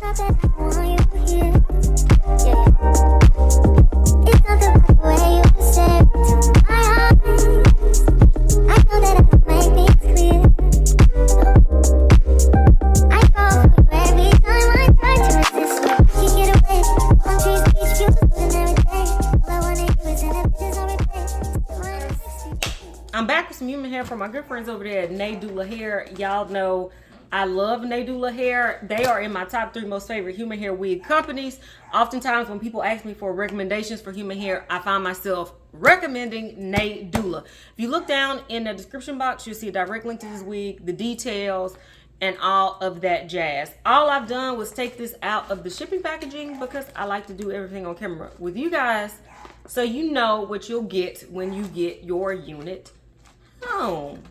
I'm back with some human hair from my good friends over there at Nadula Hair. Y'all know I love Nadula Hair. They are in my top 3 most favorite human hair wig companies. Oftentimes when people ask me for recommendations for human hair, I find myself recommending Nadula. If you look down in the description box, you'll see a direct link to this wig, the details, and all of that jazz. All I've done was take this out of the shipping packaging because I like to do everything on camera with you guys, so you know what you'll get when you get your unit home.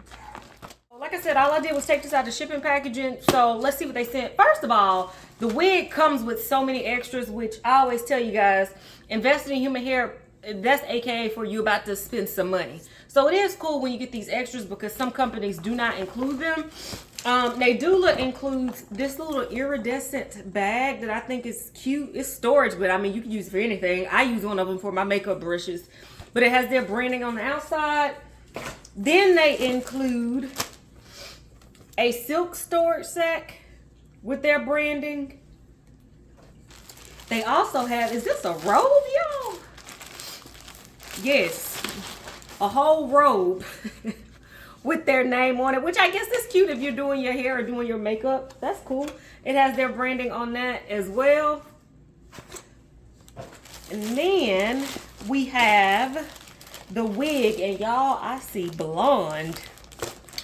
Like I said, all I did was take this out of the shipping packaging, so let's see what they sent. First of all, the wig comes with so many extras, which I always tell you guys, investing in human hair, that's AKA for you about to spend some money. So it is cool when you get these extras because some companies do not include them. Nadula includes this little iridescent bag that I think is cute. It's storage, but I mean, you can use it for anything. I use one of them for my makeup brushes, but it has their branding on the outside. Then they include a silk storage sack with their branding. They also have, is this a robe, y'all? Yes, a whole robe with their name on it, which I guess is cute if you're doing your hair or doing your makeup. That's cool. It has their branding on that as well. And then we have the wig, and y'all, I see blonde.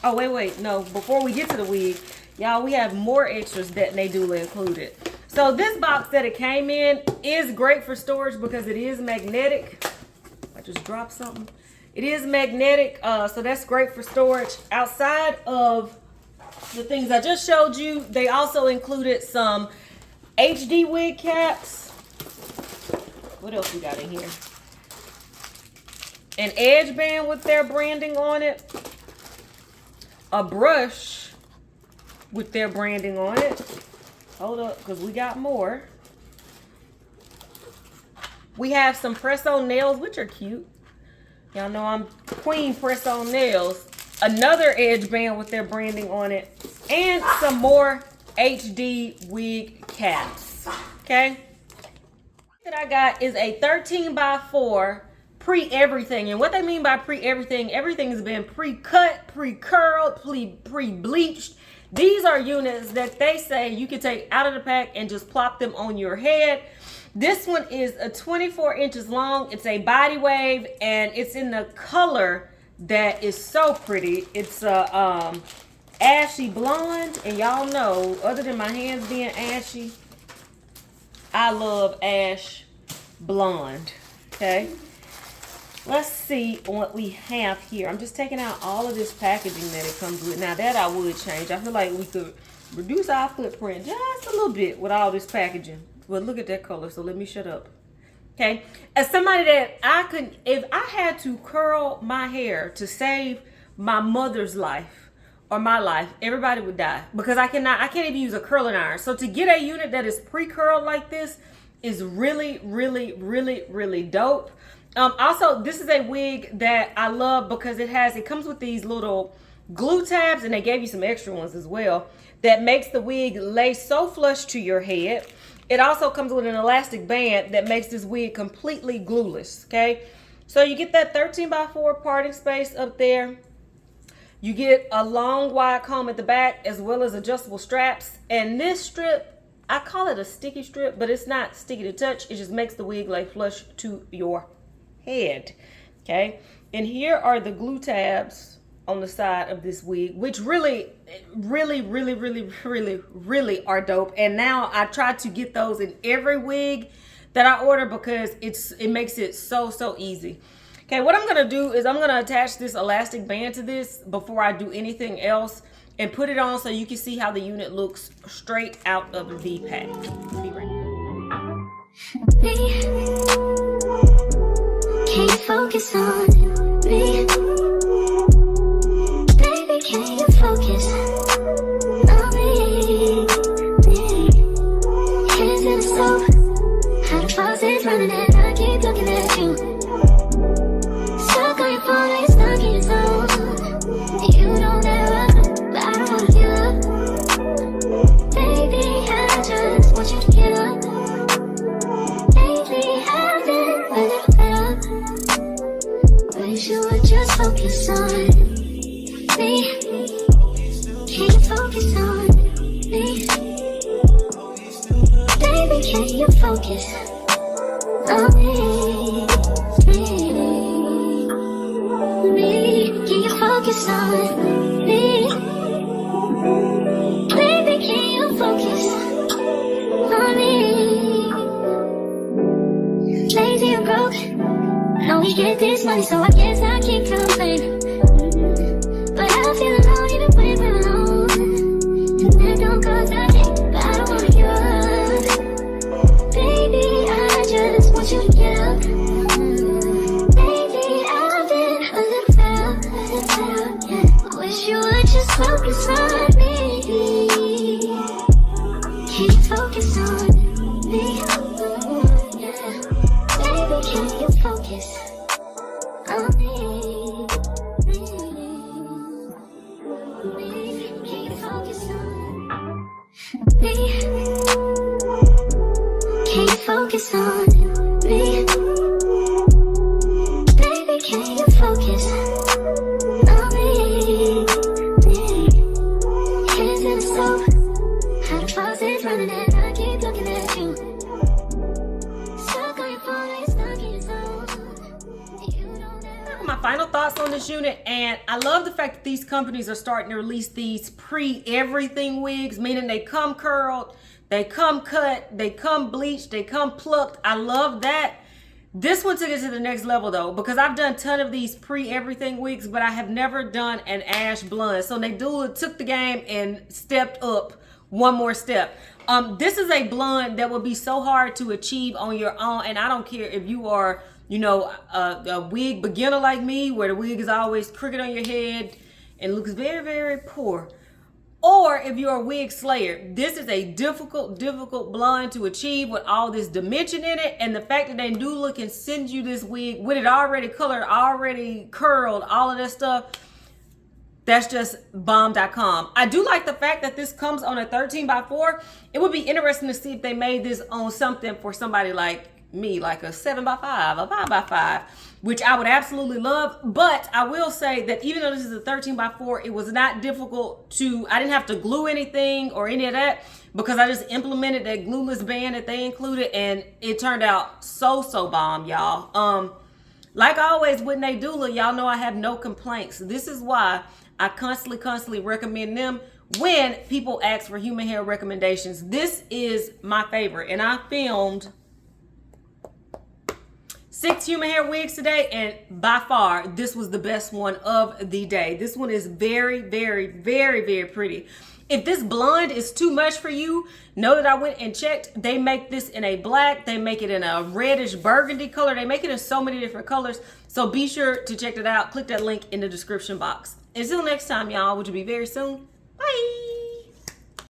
Oh, wait, no, before we get to the wig, y'all, we have more extras that Nadula included. So this box that it came in is great for storage because it is magnetic. I just dropped something. It is magnetic, so that's great for storage. Outside of the things I just showed you, they also included some HD wig caps. What else we got in here? An edge band with their branding on it. A brush with their branding on it. Hold up, because we got more. We have some press-on nails, which are cute. Y'all know I'm queen press-on nails. Another edge band with their branding on it. And some more HD wig caps. Okay? What I got is a 13x4 pre-everything. And what they mean by pre-everything, everything has been pre-cut, pre-curled, pre-bleached. These are units that they say you can take out of the pack and just plop them on your head. This one is a 24 inches long. It's a body wave, and it's in the color that is so pretty. It's a ashy blonde, and y'all know, other than my hands being ashy, I love ash blonde. Okay, let's see what we have here. I'm just taking out all of this packaging that it comes with. Now that I would change. I feel like we could reduce our footprint just a little bit with all this packaging. Well, look at that color, so let me shut up. Okay, as somebody that if I had to curl my hair to save my mother's life or my life, everybody would die because I can't even use a curling iron. So to get a unit that is pre-curled like this is really, really, really, really dope. Also, this is a wig that I love because it comes with these little glue tabs, and they gave you some extra ones as well, that makes the wig lay so flush to your head. It also comes with an elastic band that makes this wig completely glueless, okay? So you get that 13x4 parting space up there. You get a long wide comb at the back as well as adjustable straps. And this strip, I call it a sticky strip, but it's not sticky to touch. It just makes the wig lay flush to your head, okay? And here are the glue tabs on the side of this wig, which really, really, really, really, really, really are dope. And now I try to get those in every wig that I order because it makes it so easy. Okay, what I'm gonna do is I'm gonna attach this elastic band to this before I do anything else and put it on so you can see how the unit looks straight out of the pack. Be right back. Can you focus on me? Baby, can you focus on me? running and I keep looking at you. Stuck on your phone, you're stuck in your zone. You don't ever, but I don't wanna give up. Baby, I just want you to get up. Lately, I've been a little better. Wish you would just focus on me. Can you focus on me? Baby, can you focus on me? Can you focus on me? Baby, can you focus on me? Lazy and broke, know we get this money, so I guess I can't complain. But I feel alone even when we're alone. And that don't cause I think, but I don't wanna give up. Baby, I just want you to get up. Baby, I've been a little better. I wish you would just focus on me. Can you focus on me? Yeah. Baby, can you focus on me? Can you focus on me? Can you focus on me? Baby, can you focus on me? Hands in the stove, how the faucet's running and I keep looking at you. Stuck on your phone, you're stuck in your zone. You don't ever. My final thoughts on this unit, and I love the fact that these companies are starting to release these pre-everything wigs, meaning they come curled, they come cut, they come bleached, they come plucked. I love that. This one took it to the next level though, because I've done a ton of these pre-everything wigs, but I have never done an ash blonde. So Nadula took the game and stepped up one more step. This is a blonde that would be so hard to achieve on your own, and I don't care if you are, you know, a wig beginner like me, where the wig is always crooked on your head and looks very, very poor. Or if you're a wig slayer, this is a difficult blonde to achieve with all this dimension in it. And the fact that Nadula can send you this wig with it already colored, already curled, all of that stuff, that's just bomb.com. I do like the fact that this comes on a 13x4. It would be interesting to see if they made this on something for somebody like me, like a 7x5, a 5x5, which I would absolutely love. But I will say that even though this is a 13x4, it was not difficult to, I didn't have to glue anything or any of that, because I just implemented that glueless band that they included, and it turned out so bomb, y'all. Like always with Nadula, y'all know I have no complaints. This is why I constantly recommend them when people ask for human hair recommendations. This is my favorite, and I filmed 6 human hair wigs today, and by far this was the best one of the day. This one is very pretty. If this blonde is too much for you, know that I went and checked. They make this in a black, they make it in a reddish burgundy color, they make it in so many different colors. So be sure to check it out. Click that link in the description box. Until next time, y'all, which will be very soon. Bye.